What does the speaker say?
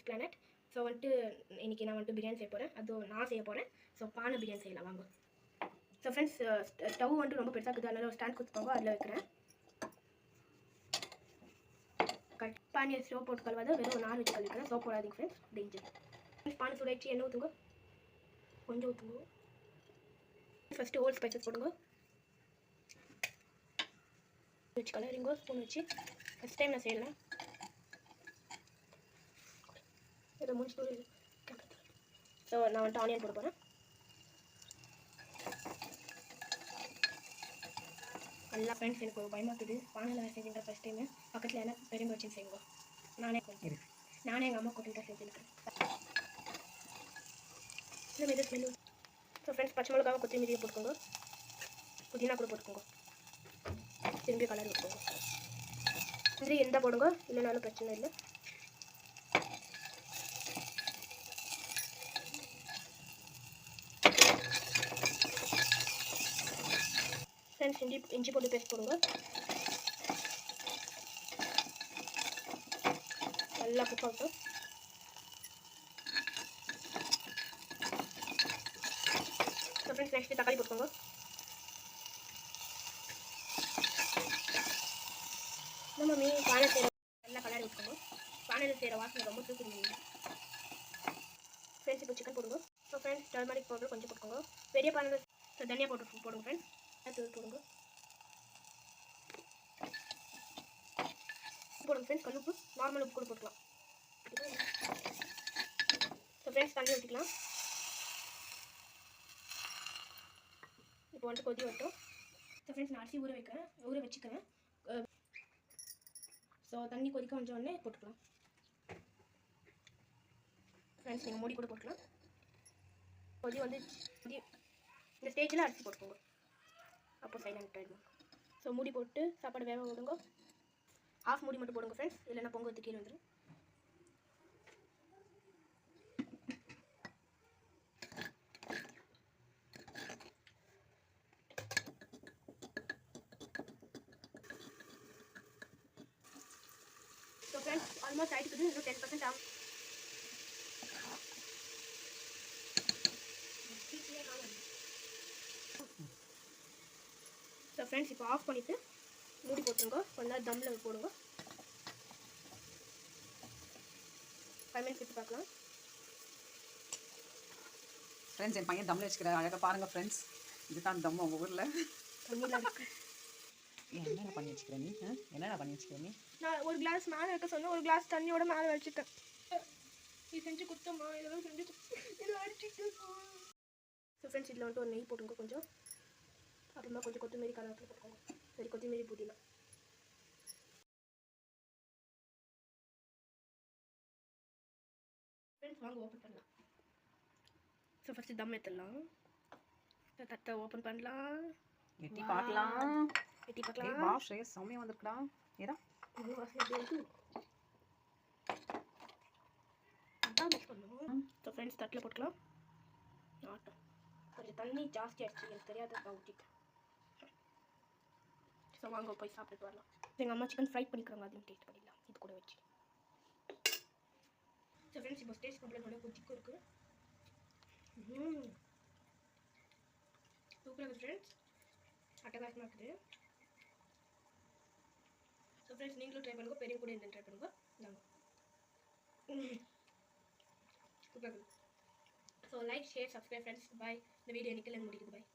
Veg planet. So வந்துட்டு இன்றைக்கி நான் வந்துட்டு பிரியாணி செய்ய போகிறேன். அதுவும் நான் செய்ய போகிறேன். ஸோ பானை பிரியாணி செய்யலாம் வாங்க. ஸோ ஃப்ரெண்ட்ஸ், ஸ்டவ் வந்துட்டு ரொம்ப பெருசாக இருக்குது, அதனால் ஒரு ஸ்டாண்ட் கொடுத்துக்கோங்க, அதில் வைக்கிறேன். பானியை சோப் போட்டு கழுவாத வெறும் 4 வச்சு கழுவிக்கிறேன். சோப் போடாதீங்க ஃப்ரெண்ட்ஸ், டேஞ்சர். பானை சூடாயிடுச்சு, எண்ணெய் ஊற்றுங்க, கொஞ்சம் ஊற்றுங்க. ஃபஸ்ட்டு ஹோல் ஸ்பைசஸ் போடுங்க, வச்சு கலரிங்கோ ஸ்பூன் வச்சு. ஃபஸ்ட் டைம் நான் செய்யலாம். இதை முடிச்சுட்டு ஸோ நான் வந்துட்டு ஆனியன் போட போகிறேன். நல்லா ஃப்ரெண்ட்ஸ், எனக்கு ஒரு பயமாக இருக்குது. பானையில் செஞ்சுருக்கேன் ஃபஸ்ட் டைமு. பக்கத்தில் என்ன பெருமை வச்சு செய்யுங்க. நானே எங்கள் அம்மா கொட்டிட்டு செஞ்சுருக்கேன். இந்த இது ஸ்மெல். ஸோ ஃப்ரெண்ட்ஸ், பச்சை மிளகாவை கொத்தமல்லியை போட்டுக்கோங்க, புதினா கூட போட்டுக்கோங்க, திரும்பி கலர் விட்டுக்கோங்க. இது எந்த போடுங்க, இல்லைனாலும் பிரச்சனை இல்லை. ஃப்ரெண்ட்ஸ், இஞ்சி போட்டு பேஸ்ட் போடுங்க. நல்லா குக் ஆகட்டும். ஸோ ஃப்ரெண்ட்ஸ், நெக்ஸ்ட்டு தக்காளி போட்டுக்கோங்க. நம்ம மீன் பானை செய்கிற நல்லா கலர் விட்டுக்கோங்க. பானையில் செய்கிற வாசனை ரொம்ப தூக்குறீங்க. ஃப்ரெண்ட்ஸ், இப்போ சிக்கன் போடுங்க. ஸோ ஃப்ரெண்ட்ஸ், டர்மரிக் பவுடர் கொஞ்சம் போட்டுக்கோங்க. பெரிய பானையில் தனியாக போடுங்க ஃப்ரெண்ட்ஸ். தூள் போடுங்க ஃப்ரெண்ட்ஸ். கல்லுப்பு, நார்மல் உப்பு கூட போட்டுக்கலாம். ஸோ ஃப்ரெண்ட்ஸ், தண்ணி ஊற்றிக்கலாம். இப்போ வந்துட்டு கொதி வரட்டும். ஸோ ஃப்ரெண்ட்ஸ், நான் அரிசி ஊற வச்சுக்கிறேன். ஸோ தண்ணி கொதிக்க வந்த உடனே போட்டுக்கலாம். ஃப்ரெண்ட்ஸ், நீங்கள் மூடி கூட போட்டுக்கலாம். கொதி வந்து இந்த ஸ்டேஜில் அரிசி போட்டுக்கோங்க, அப்போ சைலண்ட் ஆகிடும். ஸோ மூடி போட்டு சாப்பாடு வேக விடுங்க. ஹாஃப் மூடி மட்டும் போடுங்க ஃப்ரெண்ட்ஸ், இல்லைன்னா பொங்க ஊற்றி கீழே வந்துடும். ஸோ ஃப்ரெண்ட்ஸ், ஆல்மோஸ்ட் ஆகிட்டுக்குது. இன்னும் 10% ஆகும். ஸோ ஃப்ரெண்ட்ஸ், இப்போ ஆஃப் பண்ணிவிட்டு மூடி போட்டுருங்க. கொஞ்ச நேரம் தம்மில் போடுங்க. 5 மினிட்ஸ் விட்டு பார்க்கலாம். ஃப்ரெண்ட்ஸ், என் பையன் தம்மில் வச்சுக்கிற அழகாக பாருங்கள் ஃப்ரெண்ட்ஸ். இதுதான் தம் உங்கள் ஊரில். தண்ணியில் இருக்கு. என்னென்ன பண்ணி வச்சுக்கிறேன் நீ? என்னென்ன பண்ணி வச்சுக்கிறேன் நீ? நான் ஒரு கிளாஸ் மேலே வைக்க சொன்னேன், ஒரு கிளாஸ் தண்ணியோட மேலே வச்சுட்டேன். இது செஞ்சு கொடுத்தோம்மா, இதெல்லாம் செஞ்சு இதில் அடிச்சுட்டு. ஸோ ஃப்ரெண்ட்ஸ், இதில் வந்துட்டு ஒரு நெய் போட்டுங்க கொஞ்சம். அப்புறமா கொஞ்சம் கொத்தமல்லி கலரில் போட்டுக்கோங்க. சரி, கொத்தமல்லி புதினா. ஃப்ரெண்ட்ஸ், வாங்க ஓப்பன் பண்ணலாம். ஸோ ஃபஸ்ட்டு தம் எடுத்துடலாம். தட்டை ஓப்பன் பண்ணலாம். எட்டி பார்க்கலாம். வா ஸ்ரேஸ், செம்மையாக வந்திருக்குடா. ஏதா வாசனை எப்படி இருக்குது? மிக்ஸ் பண்ணுவோம். ஸோ ஃப்ரெண்ட்ஸ், தட்டில் போட்டுக்கலாம். ஆட்டம் கொஞ்சம் தண்ணி ஜாஸ்தி ஆகிடுச்சு, எனக்கு தெரியாத ஊற்றிட்டேன். ஸோ வாங்க போய் சாப்பிட்டு வரலாம். எங்கள் அம்மா சிக்கன் ஃப்ரை பண்ணிக்கிறாங்க, அதையும் டேஸ்ட் பண்ணிடலாம் இது கூட வச்சு. ஸோ ஃப்ரெண்ட்ஸ், இப்போ ஸ்டேஜ் கம்ப்ளீட் பண்ண கொதிக்கும் இருக்குது. சூப்பராக இருக்குது ஃப்ரெண்ட்ஸ், அட்டகாசமாக இருக்குது. ஸோ ஃப்ரெண்ட்ஸ், நீங்களும் ட்ரை பண்ணுங்க, பெரிய கூட இந்த ட்ரை பண்ணுங்க. சூப்பராக இருக்குது. So like, share, subscribe friends. Bye. இந்த வீடியோ நிற்கல முடிக்குது. பாய்.